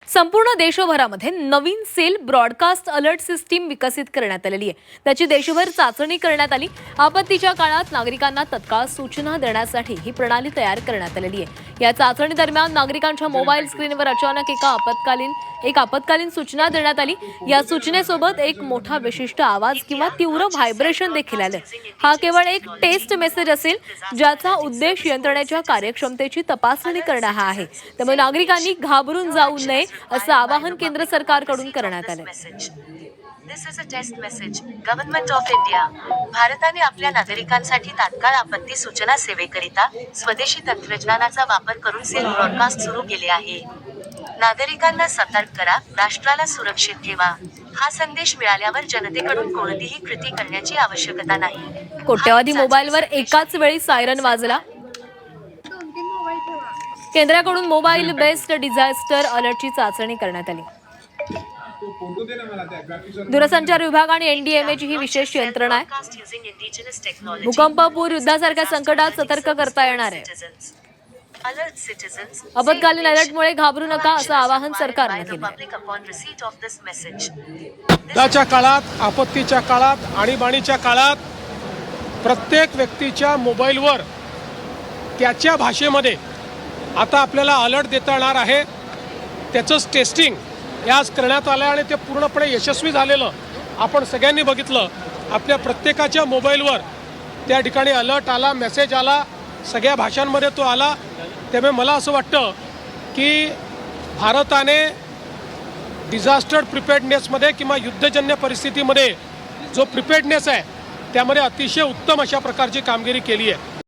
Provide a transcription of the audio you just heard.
संपूर्ण देशभरामध्ये नवीन sale broadcast alert system विकसित करण्यात आलेली आहे। त्याची देशभर चाचणी करण्यात आली। आपत्तीच्या काळात नागरिकांना तत्काळ सूचना देण्यासाठी ही प्रणाली तयार करण्यात आलेली आहे। या चाचणी दरम्यान नागरिकांच्या मोबाईल स्क्रीनवर अचानक एक आपत्कालीन सूचना देण्यात आली। या सूचनेसोबत एक मोठा विशिष्ट आवाज किंवा तीव्र व्हायब्रेशन देखील आले। हा केवळ एक टेस्ट मेसेज असेल, ज्याचा उद्देश यंत्रणेच्या कार्यक्षमतेची तपासणी करणे हा आहे। त्यामुळे नागरिकांनी घाबरून जाऊ नये असं आवाहन केंद्र सरकारकडून करण्यात आले। This is a test message. Government of India. भारताने आपल्या नागरिकांसाठी तात्काळ आपत्ती सूचना सेवेकरिता स्वदेशी तंत्रज्ञानाचा वापर करून सेल ब्रॉडकास्ट सुरू केले आहे। नागरिकांना सतर्क करा, राष्ट्राला सुरक्षित ठेवा। हा संदेश मिळाल्यावर जनतेकडून कोणतीही कृती करण्याची आवश्यकता नाही। कोट्यवधी मोबाईलवर एकाच वेळी सायरन वाजला। केंद्राकडून मोबाईल बेस्ड डिझास्टर अलर्टची चाचणी करण्यात आली। दूरसंचार विभाग आणि एनडीएमएची ही विशेष यंत्रणा आहे। भूकंपपूर युद्धासारख्या संकटात सतर्क करता येणार आहे। आपत्कालीन अलर्टमुळे घाबरू नका असं आवाहन सरकारने केलं। युद्धाच्या काळात, आपत्तीच्या काळात, आणीबाणीच्या काळात प्रत्येक व्यक्तीच्या मोबाईलवर त्याच्या भाषेमध्ये आता आपल्याला अलर्ट देता येणार आहे। त्याचंच टेस्टिंग आज करण्यात आलं आणि ते पूर्णपणे यशस्वी झालेलं आपण सगळ्यांनी बघितलं। आपल्या प्रत्येकाच्या मोबाईलवर त्या ठिकाणी अलर्ट आला, मेसेज आला, सगळ्या भाषांमध्ये तो आला। त्यामुळे मला असं वाटतं की भारताने डिझास्टर प्रिपेअर्डनेसमध्ये किंवा युद्धजन्य परिस्थितीमध्ये जो प्रिपेअर्डनेस आहे त्यामध्ये अतिशय उत्तम अशा प्रकारची कामगिरी केली आहे।